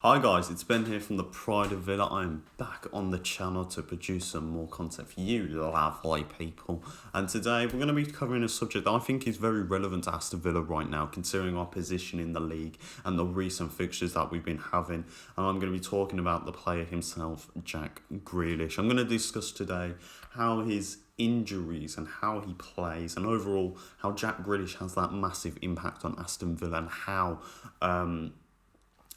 Hi guys, it's Ben here from the Pride of Villa. I am back on the channel to produce some more content for you lovely people. And today we're going to be covering a subject that I think is very relevant to Aston Villa right now, considering our position in the league and the recent fixtures that we've been having. And I'm going to be talking about the player himself, Jack Grealish. I'm going to discuss today how his injuries and how he plays and overall how Jack Grealish has that massive impact on Aston Villa and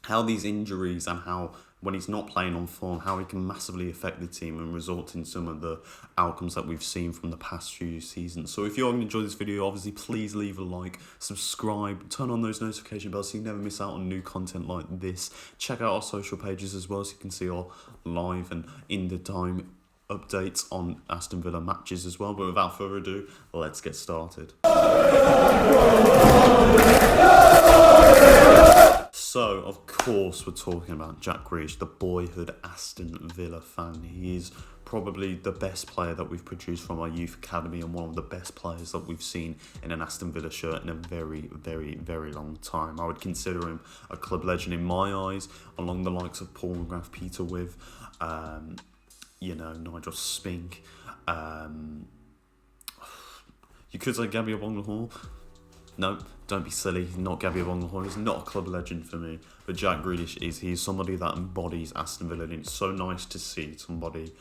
how these injuries and how when he's not playing on form, how he can massively affect the team and result in some of the outcomes that we've seen from the past few seasons. So if you're going to enjoy this video, obviously please leave a like, subscribe, turn on those notification bells so you never miss out on new content like this. Check out our social pages as well so you can see our live and in the time updates on Aston Villa matches as well. But without further ado, let's get started. So, of course, we're talking about Jack Grealish, the boyhood Aston Villa fan. He is probably the best player that we've produced from our youth academy and one of the best players that we've seen in an Aston Villa shirt in a very, very, very long time. I would consider him a club legend in my eyes, along the likes of Paul McGrath, Peter With, Nigel Spink. You could say Gabby Abonglahor. No, don't be silly. Not Gabby Abonglahor. He's not a club legend for me. But Jack Grealish is. He's somebody that embodies Aston Villa. And it's so nice to see somebody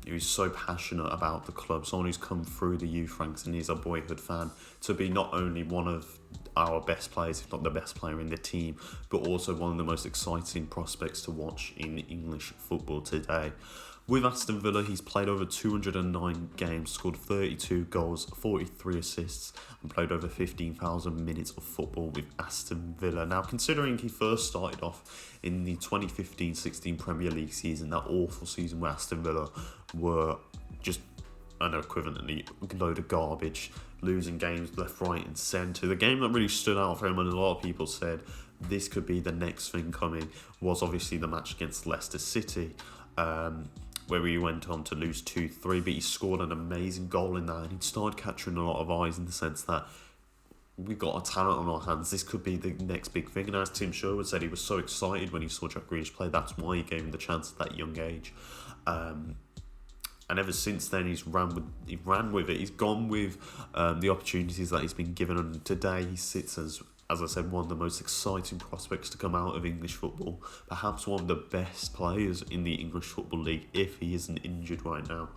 who's so passionate about the club. Someone who's come through the youth ranks and is a boyhood fan. To be not only one of our best players, if not the best player in the team, but also one of the most exciting prospects to watch in English football today. With Aston Villa, he's played over 209 games, scored 32 goals, 43 assists, and played over 15,000 minutes of football with Aston Villa. Now, considering he first started off in the 2015-16 Premier League season, that awful season where Aston Villa were just an equivalently load of garbage, losing games left, right, and centre. The game that really stood out for him, and a lot of people said this could be the next thing coming, was obviously the match against Leicester City. Where he went on to lose 2-3, but he scored an amazing goal in that, and he started catching a lot of eyes in the sense that we've got a talent on our hands. This could be the next big thing. And as Tim Sherwood said, he was so excited when he saw Jack Grealish play. That's why he gave him the chance at that young age. And ever since then, he ran with it. He's gone with the opportunities that he's been given. And today, he sits as I said, one of the most exciting prospects to come out of English football. Perhaps one of the best players in the English Football League if he isn't injured right now.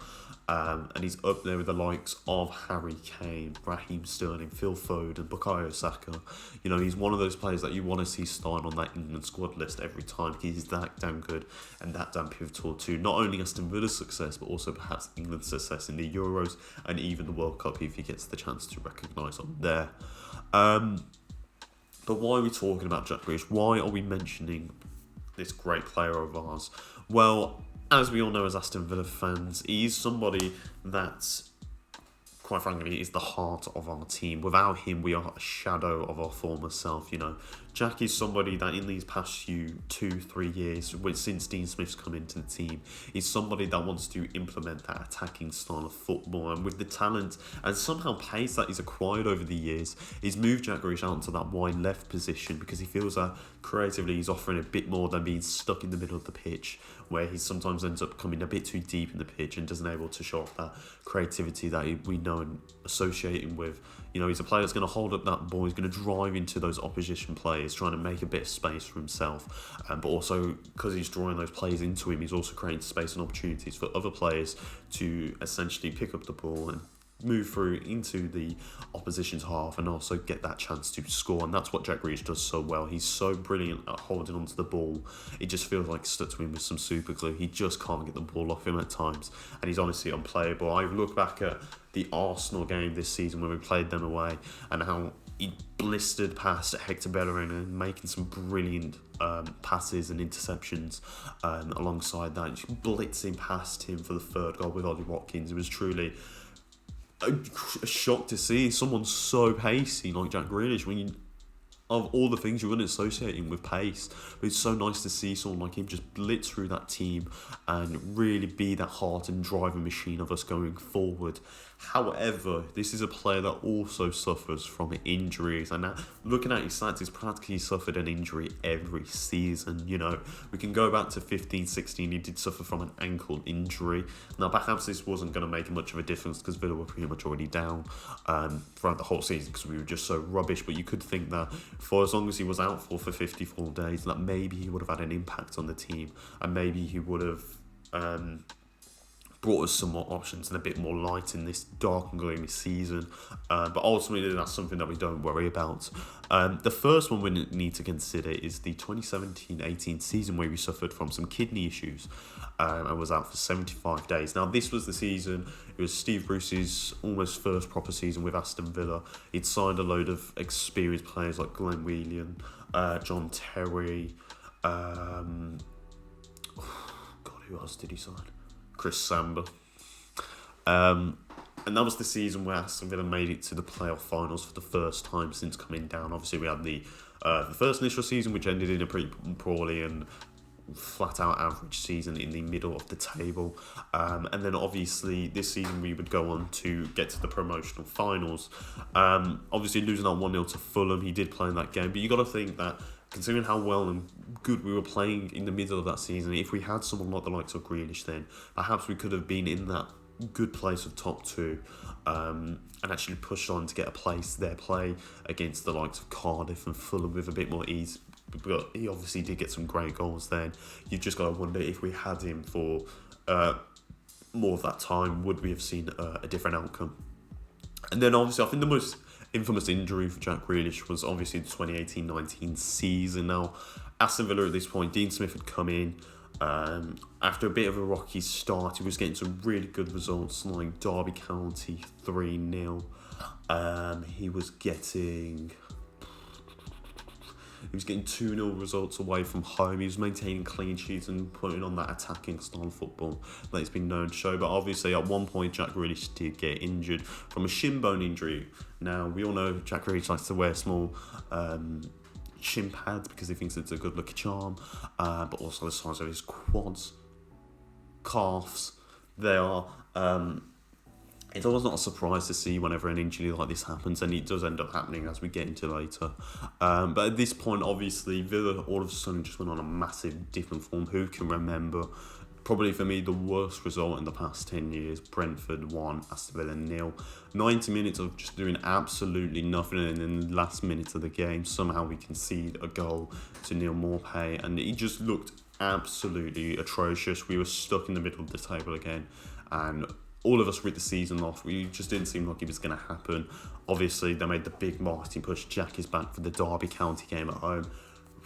And he's up there with the likes of Harry Kane, Raheem Sterling, Phil Foden, Bukayo Saka. You know, he's one of those players that you want to see starting on that England squad list every time. He's that damn good and that damn pivotal to not only Aston Villa's success, but also perhaps England's success in the Euros and even the World Cup if he gets the chance to recognise on there. But why are we talking about Jack Grealish? Why are we mentioning this great player of ours? Well, as we all know as Aston Villa fans, he's somebody that, quite frankly, is the heart of our team. Without him, we are a shadow of our former self, you know. Jack is somebody that in these past 2-3 years, since Dean Smith's come into the team, is somebody that wants to implement that attacking style of football. And with the talent and somehow pace that he's acquired over the years, he's moved Jack Grealish out into that wide left position because he feels that creatively he's offering a bit more than being stuck in the middle of the pitch, where he sometimes ends up coming a bit too deep in the pitch and doesn't able to show off that creativity that we know and associate him with. You know, he's a player that's going to hold up that ball, he's going to drive into those opposition players, trying to make a bit of space for himself. But also, because he's drawing those players into him, he's also creating space and opportunities for other players to essentially pick up the ball and move through into the opposition's half and also get that chance to score. And that's what Jack Grealish does so well. He's so brilliant at holding onto the ball. It just feels like stuck to him with some super glue. He just can't get the ball off him at times, and he's honestly unplayable. I look back at the Arsenal game this season when we played them away and how he blistered past Hector Bellerin and making some brilliant passes and interceptions alongside that, just blitzing past him for the third goal with Ollie Watkins. It was truly a shock to see someone so pacey like Jack Grealish. When you, of all the things you wouldn't associate him with pace, but it's so nice to see someone like him just blitz through that team and really be that heart and driving machine of us going forward. However, this is a player that also suffers from injuries, and now, looking at his stats, he's practically suffered an injury every season. We can go back to 15-16, he did suffer from an ankle injury. Now, perhaps this wasn't going to make much of a difference because Villa were pretty much already down throughout the whole season because we were just so rubbish, but you could think that for as long as he was out for 54 days, that maybe he would have had an impact on the team, and maybe he would have brought us some more options and a bit more light in this dark and gloomy season. But ultimately, that's something that we don't worry about. The first one we need to consider is the 2017-18 season where we suffered from some kidney issues and was out for 75 days. Now, this was the season, it was Steve Bruce's almost first proper season with Aston Villa. He'd signed a load of experienced players like Glenn Whelan, John Terry, God, who else did he sign? Chris Samba. And that was the season where Aston Villa made it to the playoff finals for the first time since coming down. Obviously, we had the first initial season, which ended in a pretty poorly and flat-out average season in the middle of the table. And then, obviously, this season we would go on to get to the promotional finals. Obviously, losing that 1-0 to Fulham, he did play in that game. But you got to think that, considering how well and good we were playing in the middle of that season, if we had someone like the likes of Grealish, then perhaps we could have been in that good place of top two and actually pushed on to get a place there, play against the likes of Cardiff and Fulham with a bit more ease. But he obviously did get some great goals then. You just got to wonder, if we had him for more of that time, would we have seen a different outcome? And then obviously, I think the most infamous injury for Jack Grealish was obviously the 2018-19 season. Now, Aston Villa at this point, Dean Smith had come in after a bit of a rocky start. He was getting some really good results like Derby County 3-0. He was getting 2-0 results away from home. He was maintaining clean sheets and putting on that attacking style of football that he's been known to show. But obviously, at one point, Jack Grealish did get injured from a shin bone injury. Now, we all know Jack Grealish likes to wear small shin pads because he thinks it's a good lucky charm, but also the size of his quads, calves, they are... It's always not a surprise to see whenever an injury like this happens, and it does end up happening as we get into later. But at this point, obviously, Villa all of a sudden just went on a massive dip in form. Who can remember? Probably for me, the worst result in the past 10 years. Brentford 1, Aston Villa 0. 90 minutes of just doing absolutely nothing, and in the last minute of the game, somehow we concede a goal to Neil Maupay, and it just looked absolutely atrocious. We were stuck in the middle of the table again, and all of us writ the season off. We just didn't seem like it was going to happen. Obviously, they made the big marketing push. Jack is back for the Derby County game at home.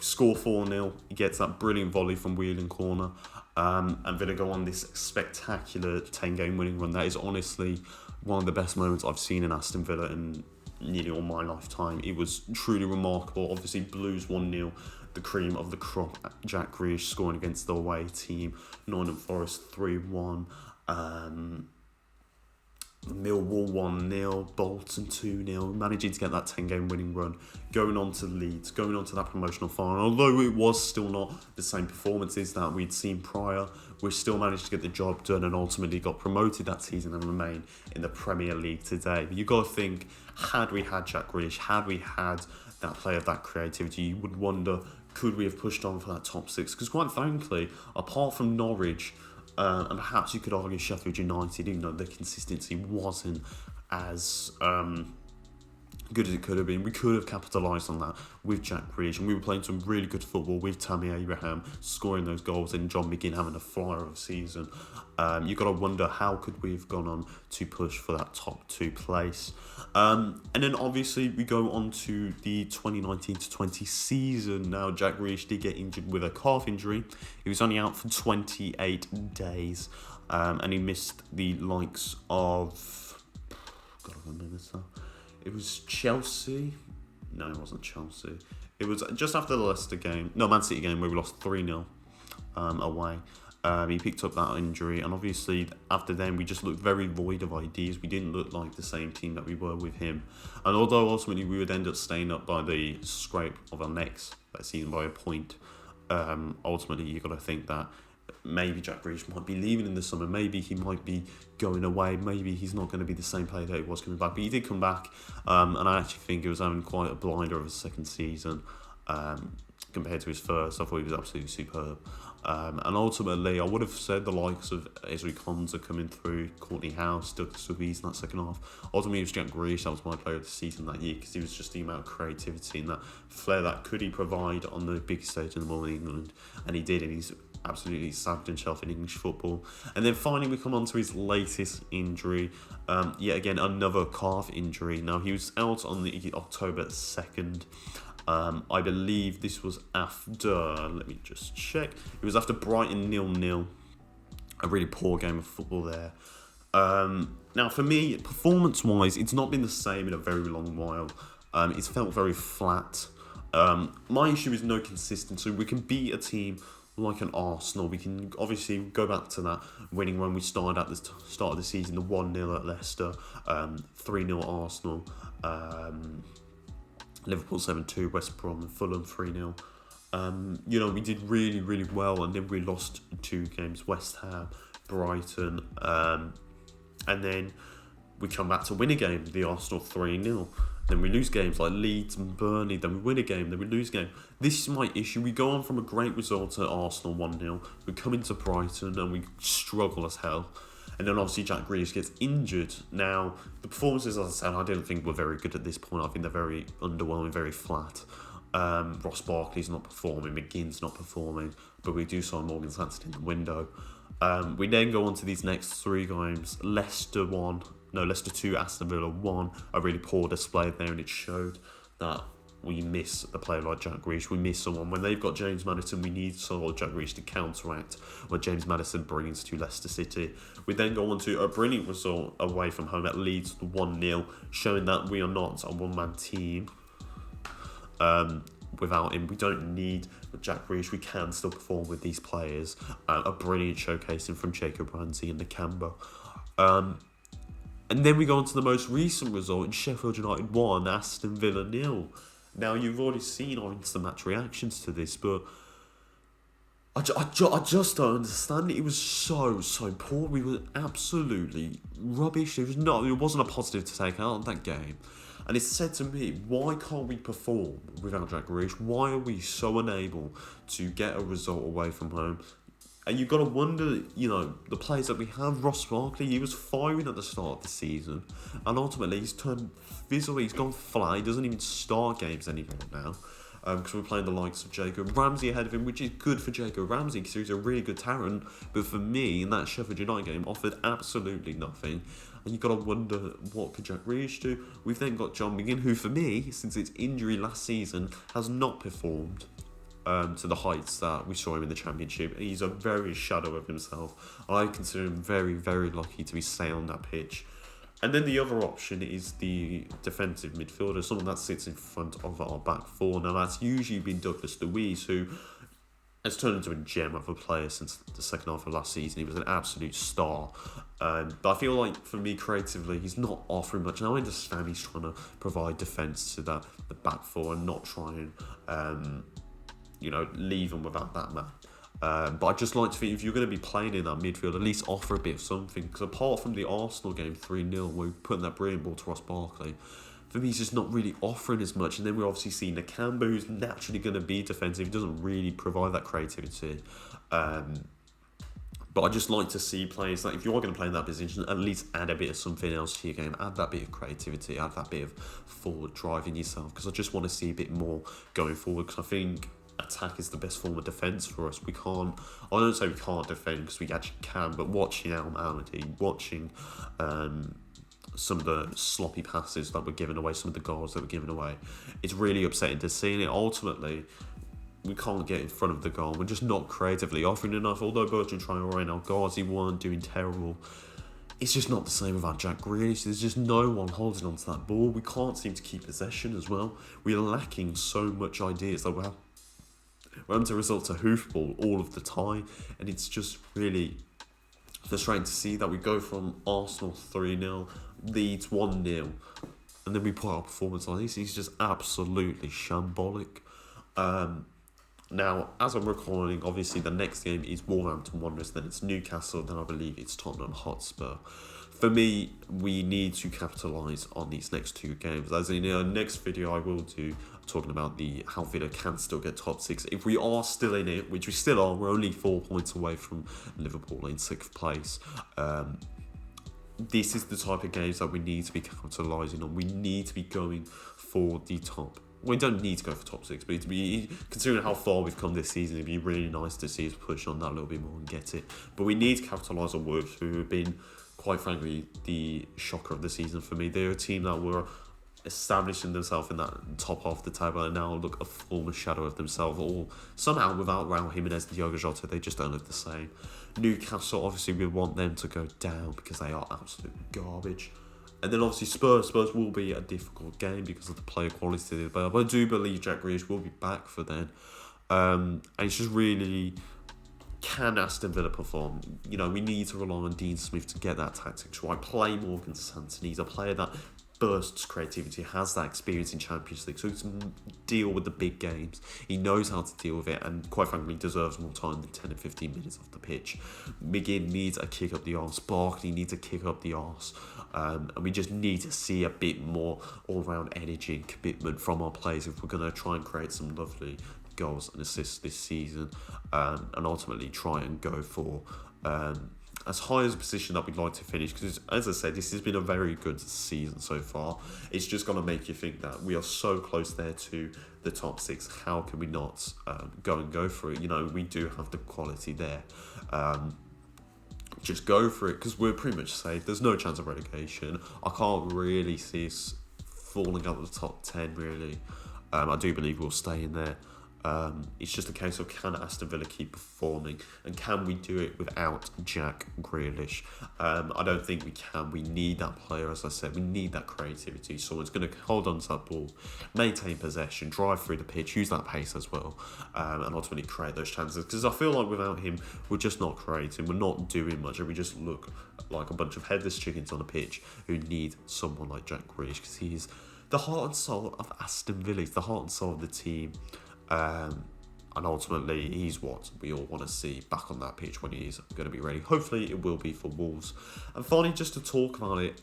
Score 4-0. He gets that brilliant volley from Whelan corner. And Villa go on this spectacular 10-game winning run. That is honestly one of the best moments I've seen in Aston Villa in nearly all my lifetime. It was truly remarkable. Obviously, Blues 1-0. The cream of the crop. Jack Grealish scoring against the away team. Nottingham Forest 3-1. Millwall 1-0, Bolton 2-0, managing to get that 10-game winning run, going on to Leeds, going on to that promotional final. Although it was still not the same performances that we'd seen prior, we still managed to get the job done and ultimately got promoted that season and remain in the Premier League today. But you've got to think, had we had Jack Grealish, had we had that player of that creativity, you would wonder, could we have pushed on for that top six? Because quite frankly, apart from Norwich, and perhaps you could argue Sheffield United, even though the consistency wasn't as good as it could have been, we could have capitalised on that with Jack Grealish, and we were playing some really good football with Tammy Abraham scoring those goals and John McGinn having a flyer of a season. You've got to wonder, how could we have gone on to push for that top two place? And then obviously we go on to the 2019-20 season. Now, Jack Grealish did get injured with a calf injury. He was only out for 28 days, and he missed the likes of... God, I remember this now. It was Chelsea. No, it wasn't Chelsea. It was just after the Leicester game. No, Man City game where we lost 3-0 away. He picked up that injury, and obviously after then we just looked very void of ideas. We didn't look like the same team that we were with him. And although ultimately we would end up staying up by the scrape of our necks that season by a point, ultimately you've got to think that maybe Jack Grealish might be leaving in the summer. Maybe he might be going away. Maybe he's not going to be the same player that he was coming back. But he did come back, and I actually think he was having quite a blinder of a second season compared to his first. I thought he was absolutely superb. And ultimately, I would have said the likes of Ezri Konsa coming through, Courtney House, Doug Suarez in that second half. Ultimately, it was Jack Grealish that was my player of the season that year because he was just the amount of creativity and that flair that could he provide on the big stage in the world in England. And he did, and he's absolutely saved himself in English football. And then finally, we come on to his latest injury. Yet again, another calf injury. Now, he was out on the October 2nd. I believe this was after, let me just check, it was after Brighton 0-0, a really poor game of football there. Now for me, performance-wise, it's not been the same in a very long while. It's felt very flat. My issue is no consistency. We can beat a team like an Arsenal. We can obviously go back to that winning run we started at the start of the season, the 1-0 at Leicester, 3-0 Arsenal, Liverpool 7-2, West Brom, Fulham 3-0. We did really, really well, and then we lost 2 games, West Ham, Brighton, and then we come back to win a game, the Arsenal 3-0. Then we lose games like Leeds and Burnley, then we win a game, then we lose a game. This is my issue. We go on from a great result at Arsenal 1-0, we come into Brighton and we struggle as hell. And then obviously Jack Grealish gets injured. Now, the performances, as I said, I didn't think were very good at this point. I think they're very underwhelming, very flat. Ross Barkley's not performing, McGinn's not performing, but we do sign Morgan Sanson in the window. We then go on to these next 3 games. Leicester 2, Aston Villa 1. A really poor display there, and it showed that we miss a player like Jack Grealish. We miss someone. When they've got James Maddison, we need someone like Jack Grealish to counteract what James Maddison brings to Leicester City. We then go on to a brilliant result away from home at Leeds 1-0, showing that we are not a one-man team. Without him, we don't need Jack Grealish. We can still perform with these players. A brilliant showcasing from Jacob Ramsey and Nakamba. And then we go on to the most recent result in Sheffield United 1, Aston Villa 0. Now, you've already seen our instant match reactions to this, but I just don't understand it. It was so poor. We were absolutely rubbish. It wasn't a positive to take out of that game. And it's said to me, why can't we perform without Jack Grealish? Why are we so unable to get a result away from home? And you've got to wonder, the players that we have. Ross Barkley, he was firing at the start of the season, and ultimately he's turned fizzle. He's gone flat. He doesn't even start games anymore now, because we're playing the likes of Jacob Ramsey ahead of him, which is good for Jacob Ramsey because he's a really good talent. But for me, in that Sheffield United game, offered absolutely nothing. And you've got to wonder, what could Jack Grealish do? We've then got John McGinn, who for me, since his injury last season, has not performed to the heights that we saw him in the Championship. He's a very shadow of himself. I consider him very, very lucky to be staying on that pitch. And then the other option is the defensive midfielder, someone that sits in front of our back 4. Now, that's usually been Douglas Luiz, who has turned into a gem of a player since the second half of last season. He was an absolute star. But I feel like, for me, creatively, he's not offering much. Now, I understand he's trying to provide defence to the back 4 and not try and leave them without that man. But I just like to think, if you're going to be playing in that midfield, at least offer a bit of something. Because apart from the Arsenal game 3-0, where we put that brilliant ball to Ross Barkley, for me, he's just not really offering as much. And then we obviously see Nakamba, who's naturally going to be defensive. He doesn't really provide that creativity. But I just like to see players that, if you are going to play in that position, at least add a bit of something else to your game. Add that bit of creativity, add that bit of forward driving yourself. Because I just want to see a bit more going forward. Because I think attack is the best form of defence for us. I don't say we can't defend, because we actually can, but watching Al Maladi, watching some of the sloppy passes that were given away, some of the goals that were given away, it's really upsetting to see. And ultimately, we can't get in front of the goal. We're just not creatively offering enough. Although Bertrand Traoré and El Ghazi weren't doing terrible, it's just not the same without Jack Grealish. There's just no one holding onto that ball. We can't seem to keep possession as well. We're lacking so much ideas that we're having to resort to hoofball all of the time, and it's just really frustrating to see that we go from Arsenal 3-0, Leeds 1-0, and then we put our performance on this. He's just absolutely shambolic. Now, as I'm recording, obviously the next game is Wolverhampton Wanderers, then it's Newcastle, then I believe it's Tottenham Hotspur. For me, we need to capitalise on these next 2 games. As in the next video I will do, talking about how Villa can still get top 6. If we are still in it, which we still are, we're only 4 points away from Liverpool in 6th place. This is the type of games that we need to be capitalising on. We need to be going for the top. We don't need to go for top 6, but considering how far we've come this season, it'd be really nice to see us push on that a little bit more and get it. But we need to capitalise on Wolves, who have been, quite frankly, the shocker of the season for me. They're a team that were establishing themselves in that top half of the table and now look a former shadow of themselves, or somehow without Raul Jimenez and Diogo Jota, they just don't look the same. Newcastle, obviously we want them to go down because they are absolute garbage. And then obviously Spurs will be a difficult game because of the player quality, but I do believe Jack Grealish will be back for then. And it's just really, can Aston Villa perform? You know, we need to rely on Dean Smith to get that tactics right. Play Morgan Sanson. He's a player that bursts creativity, has that experience in Champions League, so he can deal with the big games. He knows how to deal with it, and quite frankly deserves more time than 10 and 15 minutes off the pitch. McGinn needs a kick up the arse. Barkley needs a kick up the arse. And we just need to see a bit more all-round energy and commitment from our players if we're going to try and create some lovely goals and assists this season, and ultimately try and go for as high as a position that we'd like to finish, because as I said, this has been a very good season so far. It's just going to make you think that we are so close there to the top 6. How can we not go for it? You know, we do have the quality there. Just go for it, because we're pretty much safe. There's no chance of relegation. I can't really see us falling out of the top 10 really. I do believe we'll stay in there. It's just a case of, can Aston Villa keep performing, and can we do it without Jack Grealish? I don't think we can. We need that player, as I said. We need that creativity. Someone's going to hold on to that ball, maintain possession, drive through the pitch, use that pace as well, and ultimately create those chances. Because I feel like without him, we're just not creating, we're not doing much, and we just look like a bunch of headless chickens on a pitch who need someone like Jack Grealish, because he's the heart and soul of Aston Villa. He's the heart and soul of the team. And ultimately, he's what we all want to see back on that pitch when he's going to be ready. Hopefully, it will be for Wolves. And finally, just to talk about it,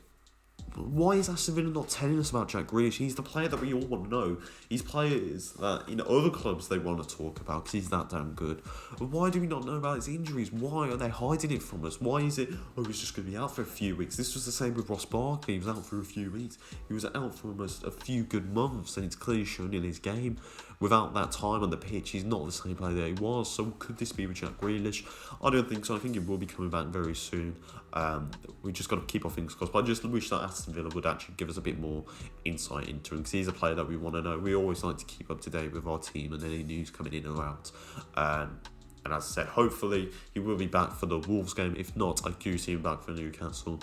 why is Aston Villa not telling us about Jack Grealish? He's the player that we all want to know. He's players that in other clubs they want to talk about because he's that damn good. But why do we not know about his injuries? Why are they hiding it from us? Why is it, oh, he's just going to be out for a few weeks? This was the same with Ross Barkley. He was out for a few weeks. He was out for almost a few good months, and it's clearly shown in his game. Without that time on the pitch, he's not the same player that he was. So could this be with Jack Grealish? I don't think so. I think he will be coming back very soon. We just got to keep our fingers crossed. But I just wish that Aston Villa would actually give us a bit more insight into him, because he's a player that we want to know. We always like to keep up to date with our team and any news coming in or out. And as I said, hopefully he will be back for the Wolves game. If not, I do see him back for Newcastle.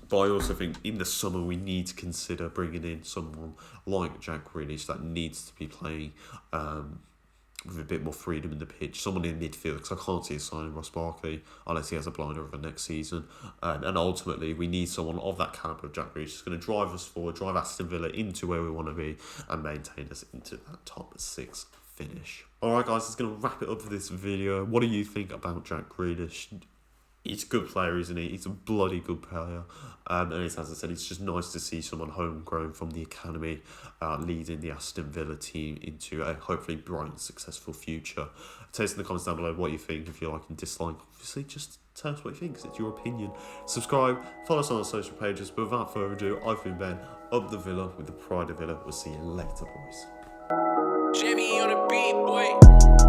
But I also think in the summer we need to consider bringing in someone like Jack Grealish that needs to be playing with a bit more freedom in the pitch. Someone in midfield, because I can't see us signing Ross Barkley unless he has a blinder over next season. And ultimately, we need someone of that calibre of Jack Grealish who's going to drive us forward, drive Aston Villa into where we want to be, and maintain us into that top 6 finish. Alright guys, that's going to wrap it up for this video. What do you think about Jack Grealish? He's a good player, isn't he? He's a bloody good player. And as I said, it's just nice to see someone homegrown from the academy leading the Aston Villa team into a hopefully bright and successful future. Tell us in the comments down below what you think. If you like and dislike, obviously just tell us what you think, because it's your opinion. Subscribe, follow us on our social pages. But without further ado, I've been Ben, up the Villa with the pride of Villa. We'll see you later, boys. Jamie on the beat, boy.